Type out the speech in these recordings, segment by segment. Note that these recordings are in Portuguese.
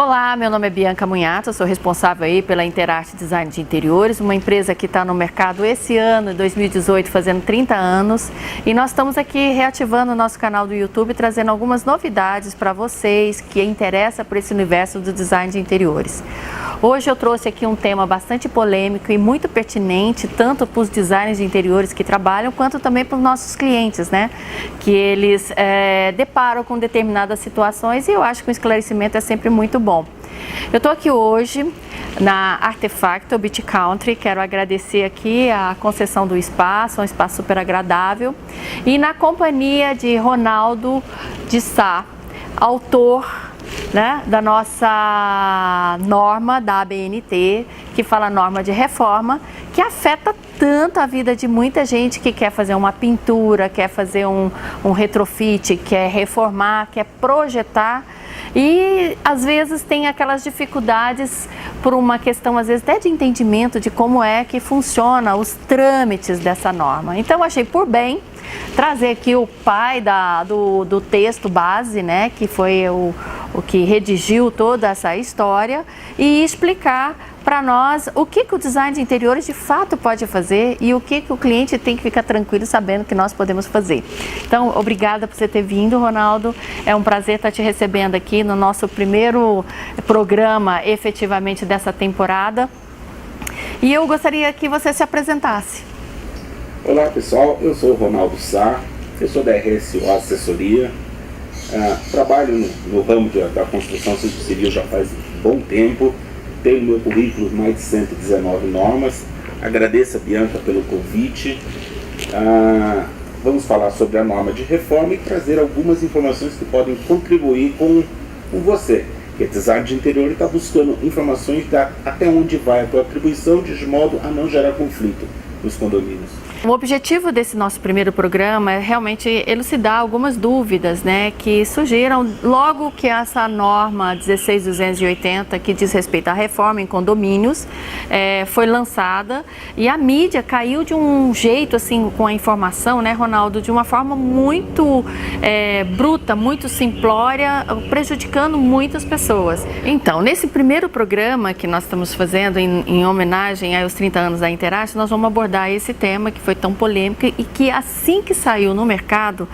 Olá, meu nome é Bianca Munhato, sou responsável aí pela Interarte Design de Interiores, uma empresa que está no mercado esse ano, 2018, fazendo 30 anos. E nós estamos aqui reativando o nosso canal do YouTube, trazendo algumas novidades para vocês que interessam por esse universo do design de interiores. Hoje eu trouxe aqui um tema bastante polêmico e muito pertinente, tanto para os designers de interiores que trabalham, quanto também para os nossos clientes, né? Que eles deparam com determinadas situações e eu acho que o esclarecimento é sempre muito bom. Eu estou aqui hoje na Artefacto Beach Country, quero agradecer aqui a concessão do espaço, um espaço super agradável, e na companhia de Ronaldo de Sá, autor, né, da nossa norma da ABNT, que fala norma de reforma, que afeta tanto a vida de muita gente que quer fazer uma pintura, quer fazer um retrofit, quer reformar, quer projetar. E às vezes tem aquelas dificuldades por uma questão, às vezes, até de entendimento de como é que funciona os trâmites dessa norma. Então, achei por bem trazer aqui o pai do texto base, né, que foi o que redigiu toda essa história, e explicar para nós o que o design de interiores de fato pode fazer e o que o cliente tem que ficar tranquilo sabendo que nós podemos fazer. Então, obrigada por você ter vindo, Ronaldo. É um prazer estar te recebendo aqui no nosso primeiro programa, efetivamente, dessa temporada. E eu gostaria que você se apresentasse. Olá, pessoal. Eu sou o Ronaldo Sá, eu sou da RSO Assessoria. Trabalho no ramo da construção civil já faz um bom tempo. Tenho no meu currículo mais de 119 normas. Agradeço a Bianca pelo convite. Vamos falar sobre a norma de reforma e trazer algumas informações que podem contribuir com você, que é design de interior e está buscando informações até onde vai a tua atribuição, de modo a não gerar conflito nos condomínios. O objetivo desse nosso primeiro programa é realmente elucidar algumas dúvidas, né, que surgiram logo que essa norma 16.280, que diz respeito à reforma em condomínios, foi lançada, e a mídia caiu de um jeito, assim, com a informação, né, Ronaldo, de uma forma muito bruta, muito simplória, prejudicando muitas pessoas. Então, nesse primeiro programa que nós estamos fazendo em homenagem aos 30 anos da Interarte, nós vamos abordar esse tema que foi tão polêmica e que assim que saiu no mercado,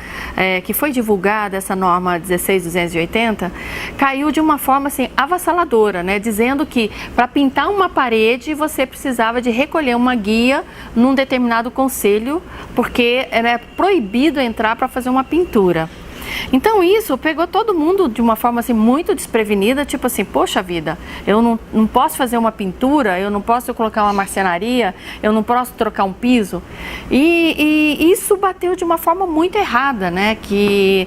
que foi divulgada essa norma 16.280, caiu de uma forma assim avassaladora, né? Dizendo que para pintar uma parede você precisava de recolher uma guia num determinado concelho, porque era proibido entrar para fazer uma pintura. Então isso pegou todo mundo de uma forma assim muito desprevenida, tipo assim, poxa vida, eu não posso fazer uma pintura, eu não posso colocar uma marcenaria, eu não posso trocar um piso. E isso bateu de uma forma muito errada, né? Que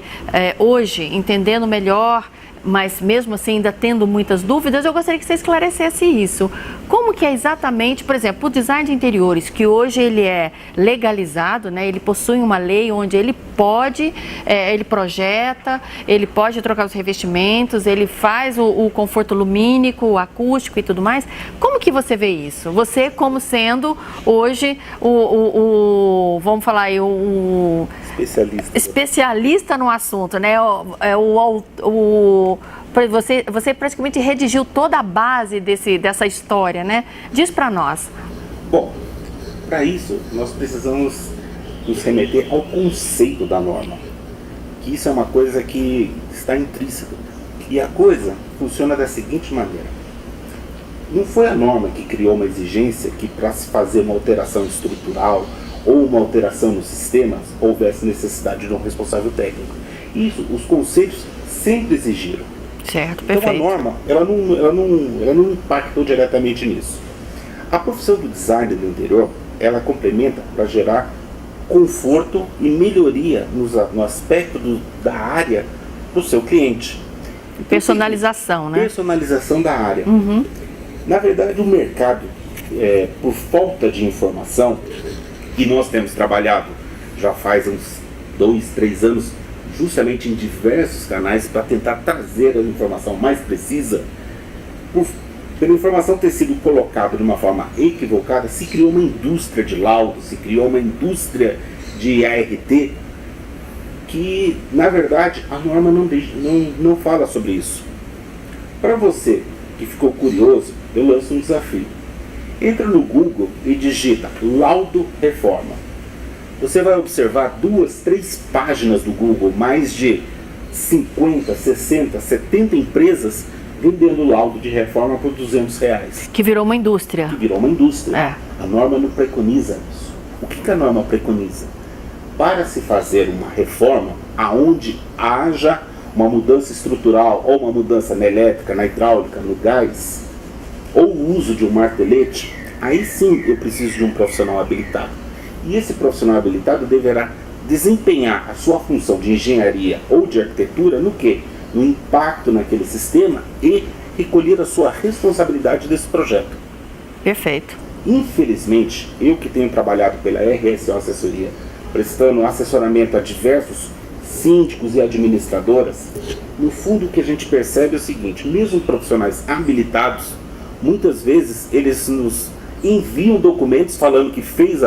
hoje, entendendo melhor, mas mesmo assim ainda tendo muitas dúvidas, eu gostaria que você esclarecesse isso. Como que é exatamente, por exemplo, o design de interiores, que hoje ele é legalizado, né? Ele possui uma lei onde ele pode, ele projeta, ele pode trocar os revestimentos, ele faz o conforto lumínico, o acústico e tudo mais. Como que você vê isso? Você como sendo hoje vamos falar aí, especialista no assunto, né? Você praticamente redigiu toda a base dessa história, né? Diz para nós. Bom, para isso nós precisamos nos remeter ao conceito da norma, que isso é uma coisa que está intrínseca. E a coisa funciona da seguinte maneira: não foi a norma que criou uma exigência que para se fazer uma alteração estrutural ou uma alteração nos sistemas houvesse necessidade de um responsável técnico. Isso os conceitos sempre exigiram. Certo, então perfeito. A norma ela não impactou diretamente nisso. A profissão do design do interior, ela complementa para gerar conforto e melhoria no aspecto da área do seu cliente. Então, personalização, né? Personalização da área. Uhum. Na verdade, o mercado, por falta de informação, e nós temos trabalhado já faz uns 2, 3 anos, justamente em diversos canais, para tentar trazer a informação mais precisa, pela informação ter sido colocada de uma forma equivocada, se criou uma indústria de laudos, se criou uma indústria de ART, que, na verdade, a norma não fala sobre isso. Para você que ficou curioso, eu lanço um desafio. Entra no Google e digita laudo reforma. Você vai observar 2, 3 páginas do Google, mais de 50, 60, 70 empresas vendendo laudo de reforma por R$200. Que virou uma indústria. Que virou uma indústria. A norma não preconiza isso. O que a norma preconiza? Para se fazer uma reforma, aonde haja uma mudança estrutural ou uma mudança na elétrica, na hidráulica, no gás, ou o uso de um martelete, aí sim eu preciso de um profissional habilitado. E esse profissional habilitado deverá desempenhar a sua função de engenharia ou de arquitetura no quê? No impacto naquele sistema e recolher a sua responsabilidade desse projeto. Perfeito. Infelizmente, eu que tenho trabalhado pela RSO Assessoria, prestando assessoramento a diversos síndicos e administradoras, no fundo o que a gente percebe é o seguinte: mesmo profissionais habilitados, muitas vezes eles nos enviam documentos falando que fez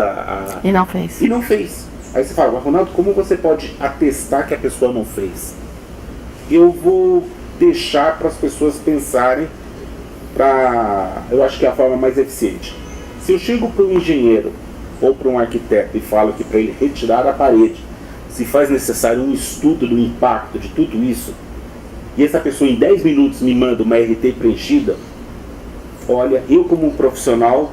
e não fez. E não fez. Aí você fala, Ronaldo, como você pode atestar que a pessoa não fez? Eu vou deixar para as pessoas pensarem, eu acho que é a forma mais eficiente. Se eu chego para um engenheiro ou para um arquiteto e falo que para ele retirar a parede se faz necessário um estudo do impacto de tudo isso, e essa pessoa em 10 minutos me manda uma RT preenchida, olha, eu como um profissional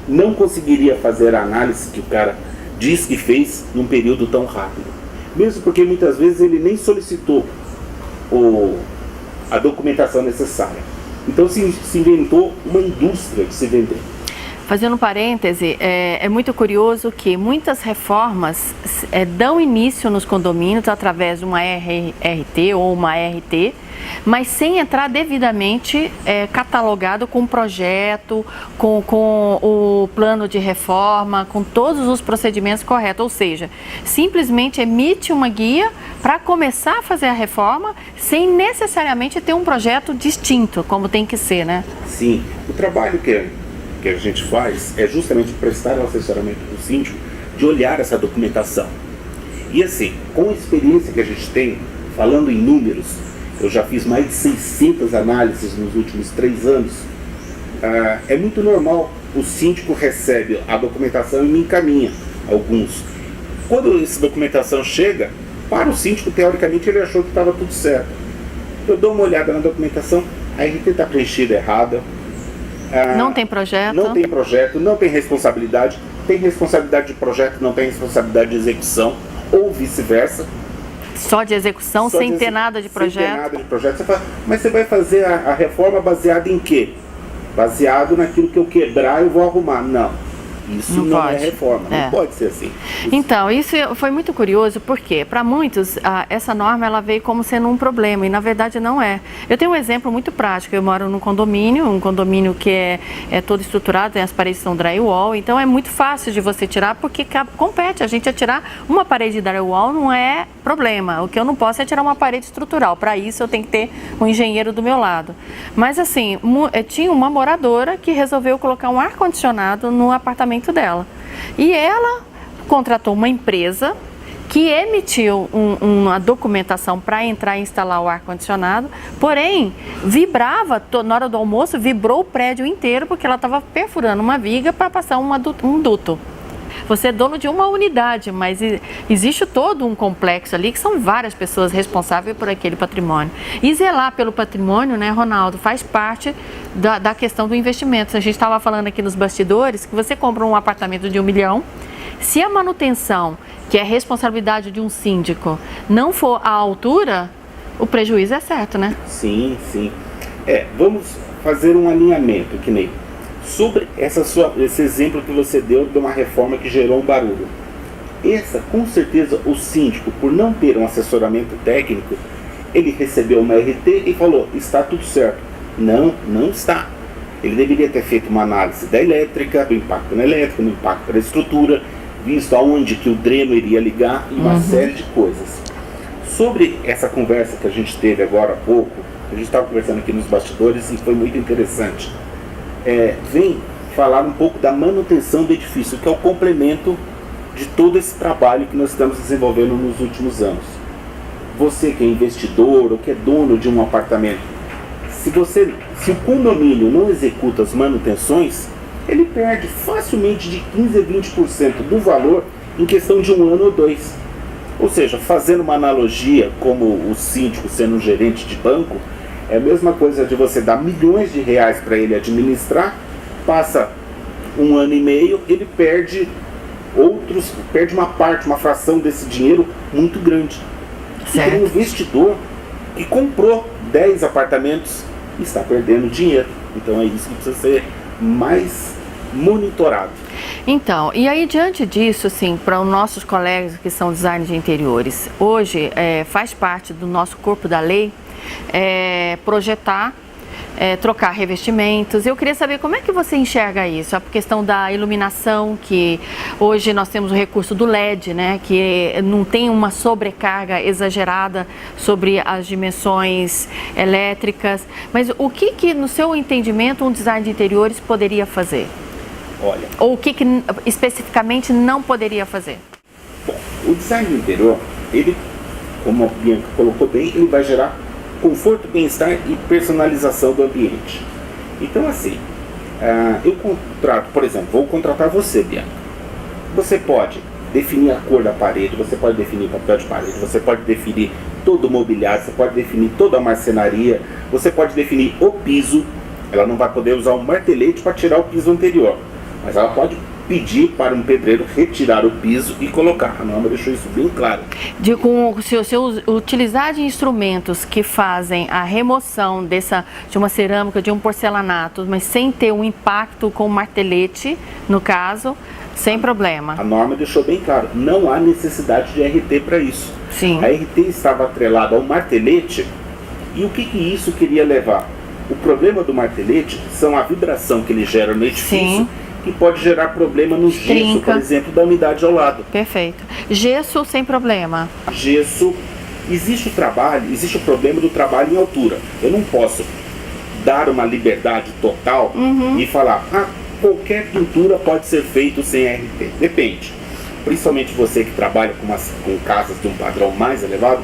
não conseguiria fazer a análise que o cara diz que fez num período tão rápido. Mesmo porque muitas vezes ele nem solicitou a documentação necessária. Então se inventou uma indústria de se vender. Fazendo um parêntese, é muito curioso que muitas reformas dão início nos condomínios através de uma RT ou uma RT, mas sem entrar devidamente catalogado com o projeto, com o plano de reforma, com todos os procedimentos corretos. Ou seja, simplesmente emite uma guia para começar a fazer a reforma sem necessariamente ter um projeto distinto, como tem que ser, né? Sim, o trabalho que a gente faz é justamente prestar o assessoramento do síndico de olhar essa documentação. E assim, com a experiência que a gente tem, falando em números, eu já fiz mais de 600 análises nos últimos 3 anos, é muito normal, o síndico recebe a documentação e me encaminha alguns. Quando essa documentação chega, para o síndico, teoricamente, ele achou que estava tudo certo. Eu dou uma olhada na documentação, a RT está preenchida errada, não tem projeto. Não tem projeto, não tem responsabilidade de projeto, não tem responsabilidade de execução, ou vice-versa. Só de execução, sem ter nada de projeto. Sem ter nada de projeto. Você fala, mas você vai fazer a reforma baseada em quê? Baseado naquilo que eu quebrar, eu vou arrumar. Não. Isso não é reforma, não pode ser assim. Então, isso foi muito curioso, porque para muitos essa norma ela veio como sendo um problema, e na verdade não é. Eu tenho um exemplo muito prático. Eu moro num condomínio, um condomínio que é todo estruturado, tem as paredes são drywall, então é muito fácil de você tirar, porque compete a gente a tirar uma parede de drywall, não é problema. O que eu não posso é tirar uma parede estrutural. Para isso eu tenho que ter um engenheiro do meu lado. Mas assim, tinha uma moradora que resolveu colocar um ar-condicionado no apartamento dela. E ela contratou uma empresa que emitiu uma documentação para entrar e instalar o ar-condicionado, porém, vibrava, na hora do almoço, vibrou o prédio inteiro, porque ela estava perfurando uma viga para passar um duto. Você é dono de uma unidade, mas existe todo um complexo ali que são várias pessoas responsáveis por aquele patrimônio. E zelar pelo patrimônio, né, Ronaldo, faz parte da questão do investimento. A gente estava falando aqui nos bastidores que você compra um apartamento de 1 milhão, se a manutenção, que é responsabilidade de um síndico, não for à altura, o prejuízo é certo, né? Sim, sim. Vamos fazer um alinhamento, que nem sobre esse exemplo que você deu de uma reforma que gerou um barulho. Com certeza, o síndico, por não ter um assessoramento técnico, ele recebeu uma RT e falou, está tudo certo. Não, não está. Ele deveria ter feito uma análise da elétrica, do impacto na elétrica, do impacto na estrutura, visto aonde que o dreno iria ligar e uma série de coisas. Sobre essa conversa que a gente teve agora há pouco, a gente estava conversando aqui nos bastidores e foi muito interessante. Vem falar um pouco da manutenção do edifício, que é o complemento de todo esse trabalho que nós estamos desenvolvendo nos últimos anos. Você que é investidor ou que é dono de um apartamento, Se o condomínio não executa as manutenções, ele perde facilmente de 15 a 20% do valor em questão de 1 ano ou 2. Ou seja, fazendo uma analogia como o síndico sendo um gerente de banco, é a mesma coisa de você dar milhões de reais para ele administrar, passa 1 ano e meio, ele perde uma parte, uma fração desse dinheiro muito grande. Certo. E tem um investidor que comprou 10 apartamentos e está perdendo dinheiro. Então é isso que precisa ser mais monitorado. Então, e aí diante disso, assim, para os nossos colegas que são designers de interiores, hoje faz parte do nosso corpo da lei projetar, trocar revestimentos. Eu queria saber como é que você enxerga isso, a questão da iluminação, que hoje nós temos o recurso do LED, né, que não tem uma sobrecarga exagerada sobre as dimensões elétricas, mas o que no seu entendimento um design de interiores poderia fazer? Olha, ou o que especificamente não poderia fazer? Bom, o design do interior, ele, como a Bianca colocou bem, ele vai gerar conforto, bem-estar e personalização do ambiente. Então assim, eu contrato, por exemplo, vou contratar você, Bianca. Você pode definir a cor da parede, você pode definir o papel de parede, você pode definir todo o mobiliário, você pode definir toda a marcenaria, você pode definir o piso. Ela não vai poder usar um martelete para tirar o piso anterior, mas ela pode pedir para um pedreiro retirar o piso e colocar. A norma deixou isso bem claro. Se utilizar de instrumentos que fazem a remoção de uma cerâmica, de um porcelanato, mas sem ter um impacto com o martelete, no caso, sem problema. A norma deixou bem claro, não há necessidade de RT para isso. Sim. A RT estava atrelada ao martelete, e o que isso queria levar? O problema do martelete são a vibração que ele gera no edifício. Sim. Que pode gerar problema no gesso, por exemplo, da umidade ao lado. Perfeito. Gesso sem problema. Gesso, existe o problema do trabalho em altura. Eu não posso dar uma liberdade total e falar, qualquer pintura pode ser feito sem RT. Depende. Principalmente você que trabalha com casas de um padrão mais elevado,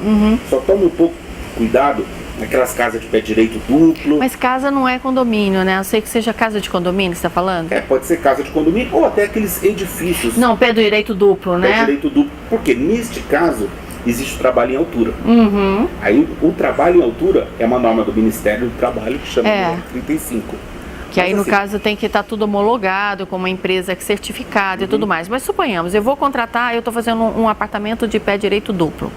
só tome um pouco cuidado naquelas casas de pé direito duplo. Mas casa não é condomínio, né? Eu sei que seja casa de condomínio que você está falando. Pode ser casa de condomínio ou até aqueles edifícios. Não, pé direito duplo, né? Pé direito duplo, porque neste caso existe o trabalho em altura. Aí o trabalho em altura é uma norma do Ministério do Trabalho que chama 35. Que aí, no caso, tem que estar tudo homologado com uma empresa certificada e tudo mais. Mas suponhamos, eu vou contratar, eu estou fazendo um apartamento de pé direito duplo.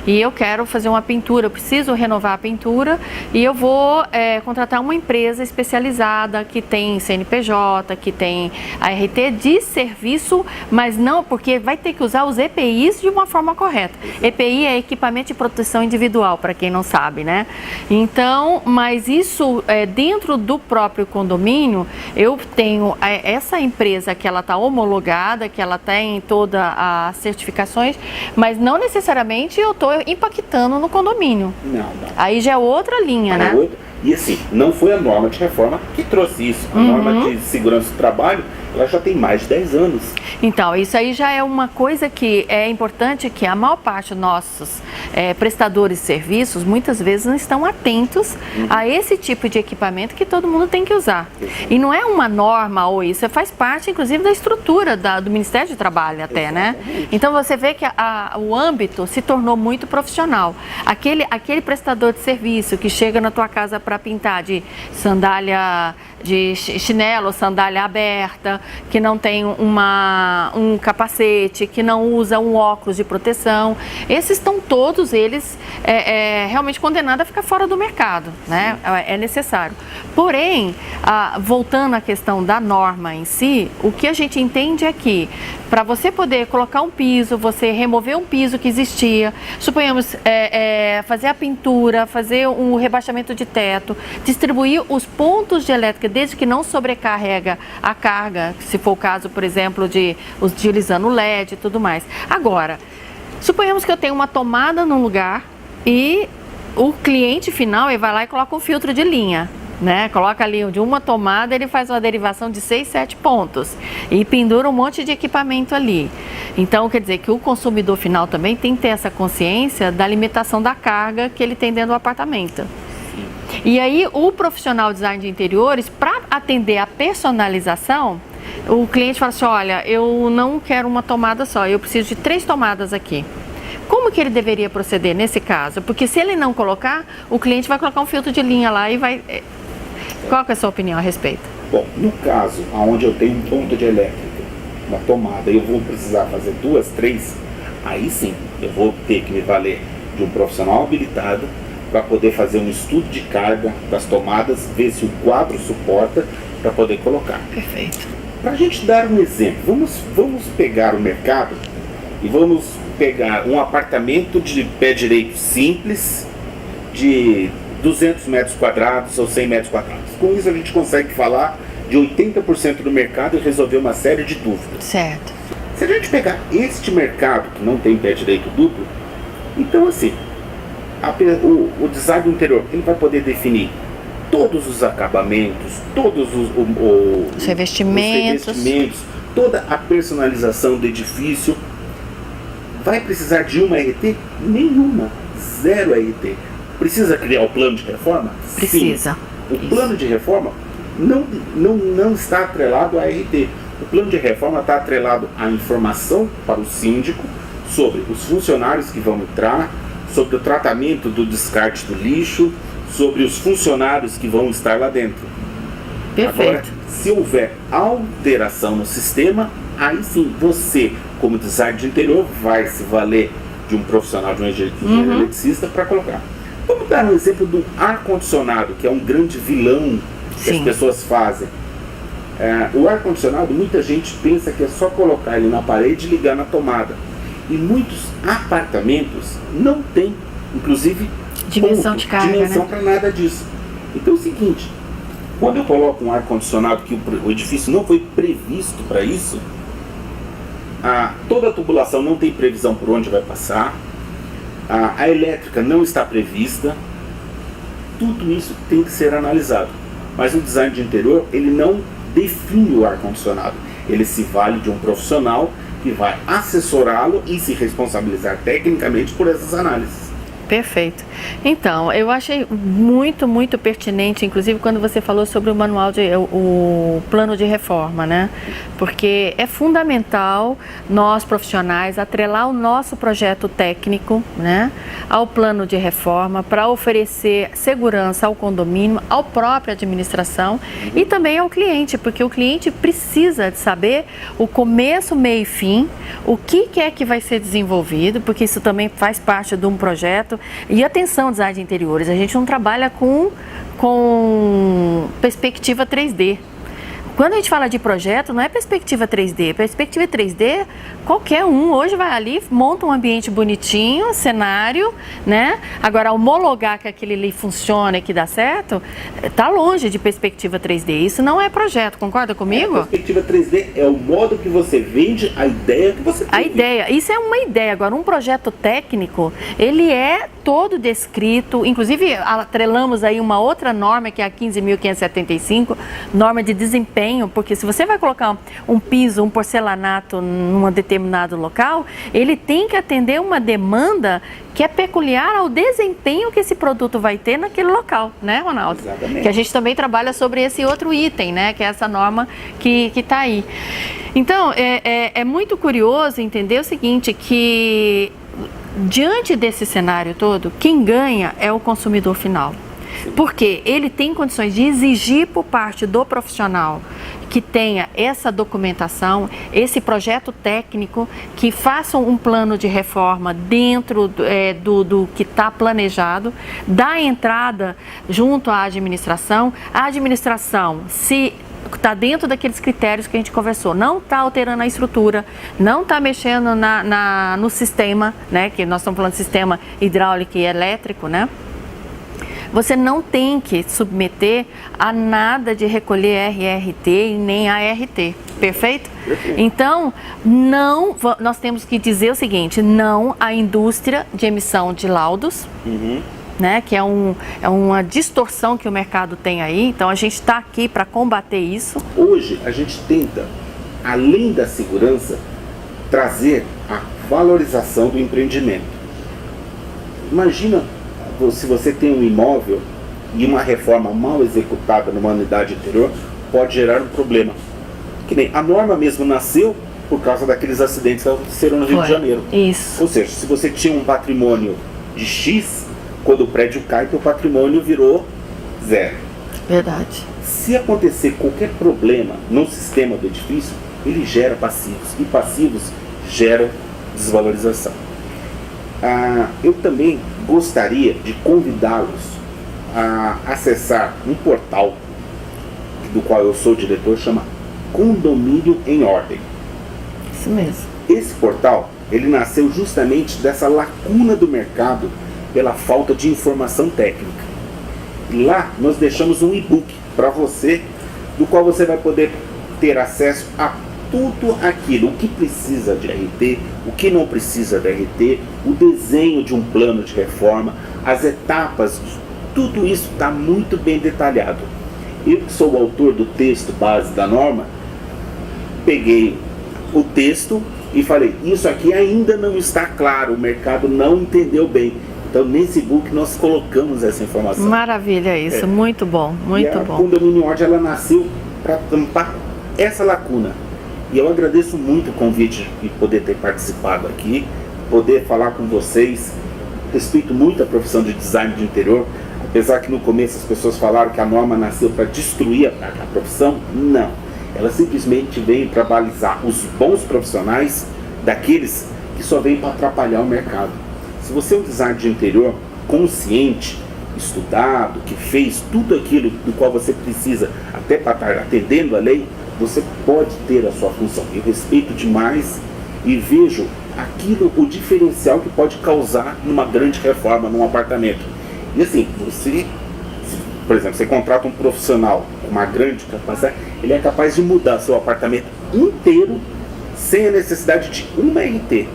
E eu quero fazer uma pintura, eu preciso renovar a pintura e eu vou contratar uma empresa especializada que tem CNPJ, que tem ART de serviço, mas não, porque vai ter que usar os EPIs de uma forma correta. EPI é equipamento de proteção individual, para quem não sabe, né? Então, mas isso dentro do próprio condomínio, eu tenho essa empresa que ela está homologada, que ela tem todas as certificações, mas não necessariamente eu estou impactando no condomínio. Não. Aí já é outra linha, né? E assim, não foi a norma de reforma que trouxe isso. A norma de segurança do trabalho, ela já tem mais de 10 anos. Então, isso aí já é uma coisa que é importante, que a maior parte dos nossos prestadores de serviços, muitas vezes não estão atentos a esse tipo de equipamento que todo mundo tem que usar. E não é uma norma ou isso, faz parte, inclusive, da estrutura do Ministério do Trabalho até, né? Então, você vê que o âmbito se tornou muito profissional. Aquele prestador de serviço que chega na tua casa para pintar de sandália, de chinelo, sandália aberta, que não tem um capacete, que não usa um óculos de proteção, esses estão todos eles realmente condenados a ficar fora do mercado, né? É necessário. Porém, voltando à questão da norma em si, o que a gente entende é que para você poder colocar um piso, você remover um piso que existia, suponhamos fazer a pintura, fazer um rebaixamento de teto, distribuir os pontos de elétrica desde que não sobrecarrega a carga, se for o caso, por exemplo, de utilizando LED e tudo mais. Agora, suponhamos que eu tenho uma tomada num lugar e o cliente final ele vai lá e coloca um filtro de linha, né? Coloca ali de uma tomada, ele faz uma derivação de 6, 7 pontos e pendura um monte de equipamento ali. Então, quer dizer que o consumidor final também tem que ter essa consciência da limitação da carga que ele tem dentro do apartamento. E aí o profissional design de interiores, para atender a personalização, o cliente fala assim, olha, eu não quero uma tomada só, eu preciso de 3 tomadas aqui. Como que ele deveria proceder nesse caso? Porque se ele não colocar, o cliente vai colocar um filtro de linha lá e vai... Qual que é a sua opinião a respeito? Bom, no caso onde eu tenho um ponto de elétrica, uma tomada, eu vou precisar fazer 2, 3, aí sim, eu vou ter que me valer de um profissional habilitado para poder fazer um estudo de carga das tomadas, ver se o quadro suporta para poder colocar. Perfeito. Para a gente dar um exemplo, vamos pegar o mercado e vamos pegar um apartamento de pé direito simples de 200 metros quadrados ou 100 metros quadrados. Com isso a gente consegue falar de 80% do mercado e resolver uma série de dúvidas. Certo. Se a gente pegar este mercado que não tem pé direito duplo, então assim, o design do interior, ele vai poder definir todos os acabamentos, todos os revestimentos, toda a personalização do edifício. Vai precisar de uma RT? Nenhuma. 0 RT. Precisa criar o plano de reforma? Precisa. Sim. O plano de reforma não está atrelado à RT. O plano de reforma está atrelado à informação para o síndico sobre os funcionários que vão entrar, sobre o tratamento do descarte do lixo, sobre os funcionários que vão estar lá dentro. Perfeito. Agora, se houver alteração no sistema, aí sim você, como design de interior, vai se valer de um profissional, de um engenheiro eletricista para colocar. Vamos dar um exemplo do ar-condicionado, que é um grande vilão que as pessoas fazem. O ar-condicionado, muita gente pensa que é só colocar ele na parede e ligar na tomada. E muitos apartamentos não têm, inclusive, dimensão de carga, dimensão, né? para nada disso. Então é o seguinte, quando eu coloco um ar-condicionado que o edifício não foi previsto para isso, toda a tubulação não tem previsão por onde vai passar, a elétrica não está prevista, tudo isso tem que ser analisado. Mas o design de interior, ele não define o ar-condicionado, ele se vale de um profissional que vai assessorá-lo e se responsabilizar tecnicamente por essas análises. Perfeito. Então, eu achei muito, muito pertinente, inclusive quando você falou sobre o manual o plano de reforma, né? Porque é fundamental nós profissionais atrelar o nosso projeto técnico, né, ao plano de reforma para oferecer segurança ao condomínio, à própria administração e também ao cliente, porque o cliente precisa de saber o começo, meio e fim, o que é que vai ser desenvolvido, porque isso também faz parte de um projeto. E atenção, design de interiores, a gente não trabalha com perspectiva 3D. Quando a gente fala de projeto, não é perspectiva 3D. Perspectiva 3D, qualquer um hoje vai ali, monta um ambiente bonitinho, cenário, né? Agora, homologar que aquele ali funciona e que dá certo, tá longe de perspectiva 3D. Isso não é projeto, concorda comigo? A perspectiva 3D é o modo que você vende a ideia que você tem. A ideia, isso é uma ideia. Agora, um projeto técnico, ele é todo descrito, inclusive atrelamos aí uma outra norma, que é a 15.575, norma de desempenho, porque se você vai colocar um piso, um porcelanato num determinado local, ele tem que atender uma demanda que é peculiar ao desempenho que esse produto vai ter naquele local, né, Ronaldo? Exatamente. Que a gente também trabalha sobre esse outro item, né, que é essa norma que está aí. Então, é muito curioso entender o seguinte, que diante desse cenário todo, quem ganha é o consumidor final. Porque ele tem condições de exigir por parte do profissional que tenha essa documentação, esse projeto técnico, que façam um plano de reforma dentro do que está planejado, dá entrada junto à administração. A administração, se está dentro daqueles critérios que a gente conversou, não está alterando a estrutura, não está mexendo no sistema, né, que nós estamos falando de sistema hidráulico e elétrico, né? Você não tem que submeter a nada de recolher RRT e nem ART, perfeito? Então, nós temos que dizer o seguinte, não à indústria de emissão de laudos, né, que é uma distorção que o mercado tem aí, então a gente está aqui para combater isso. Hoje a gente tenta, além da segurança, trazer a valorização do empreendimento. Imagina se você tem um imóvel e uma reforma mal executada numa unidade interior pode gerar um problema. Que nem a norma mesmo nasceu por causa daqueles acidentes que aconteceram no Rio de Janeiro. Isso. Ou seja, se você tinha um patrimônio de X, quando o prédio cai, seu patrimônio virou 0. Verdade. Se acontecer qualquer problema no sistema do edifício, ele gera passivos, e passivos geram desvalorização. Eu também gostaria de convidá-los a acessar um portal do qual eu sou diretor, chama Condomínio em Ordem. Isso mesmo. Esse portal, ele nasceu justamente dessa lacuna do mercado pela falta de informação técnica. E lá nós deixamos um e-book para você, do qual você vai poder ter acesso a tudo aquilo, o que precisa de RT, o que não precisa de RT, o desenho de um plano de reforma, as etapas, tudo isso está muito bem detalhado. Eu que sou o autor do texto base da norma, peguei o texto e falei, isso aqui ainda não está claro, o mercado não entendeu bem. Então nesse book nós colocamos essa informação. Maravilha isso, muito bom, muito bom. A Condomínio em Ordem, ela nasceu para tampar essa lacuna. E eu agradeço muito o convite de poder ter participado aqui, poder falar com vocês. Respeito muito a profissão de design de interior, apesar que no começo as pessoas falaram que a norma nasceu para destruir a profissão. Não, ela simplesmente veio para balizar os bons profissionais daqueles que só veio para atrapalhar o mercado. Se você é um designer de interior consciente, estudado, que fez tudo aquilo do qual você precisa até para estar atendendo a lei, você pode ter a sua função. Eu respeito demais e vejo aquilo, o diferencial que pode causar numa grande reforma, num apartamento. E assim, você, por exemplo, você contrata um profissional com uma grande capacidade, ele é capaz de mudar seu apartamento inteiro sem a necessidade de uma RT.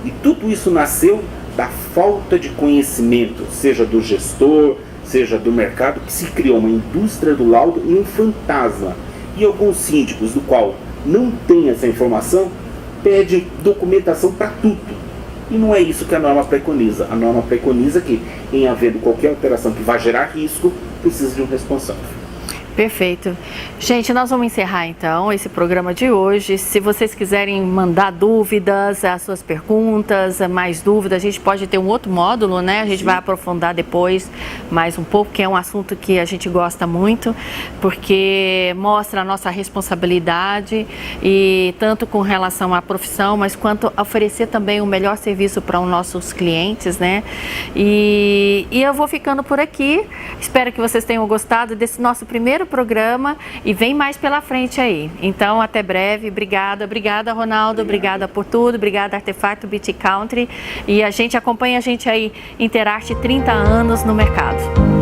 E tudo isso nasceu da falta de conhecimento, seja do gestor, seja do mercado, que se criou uma indústria do laudo e um fantasma. E alguns síndicos, do qual não tem essa informação, pedem documentação para tudo. E não é isso que a norma preconiza. A norma preconiza que, em havendo qualquer alteração que vá gerar risco, precisa de um responsável. Perfeito. Gente, nós vamos encerrar então esse programa de hoje. Se vocês quiserem mandar dúvidas, as suas perguntas, mais dúvidas, a gente pode ter um outro módulo, né? A gente vai aprofundar depois mais um pouco, que é um assunto que a gente gosta muito, porque mostra a nossa responsabilidade, e tanto com relação à profissão, mas quanto a oferecer também o melhor serviço para os nossos clientes, né? E eu vou ficando por aqui. Espero que vocês tenham gostado desse nosso primeiro programa, e vem mais pela frente aí. Então, até breve. Obrigada, Ronaldo. Obrigada por tudo. Obrigada, Artefato Beauty Country. E a gente acompanha a gente aí, Interarte 30 anos no mercado.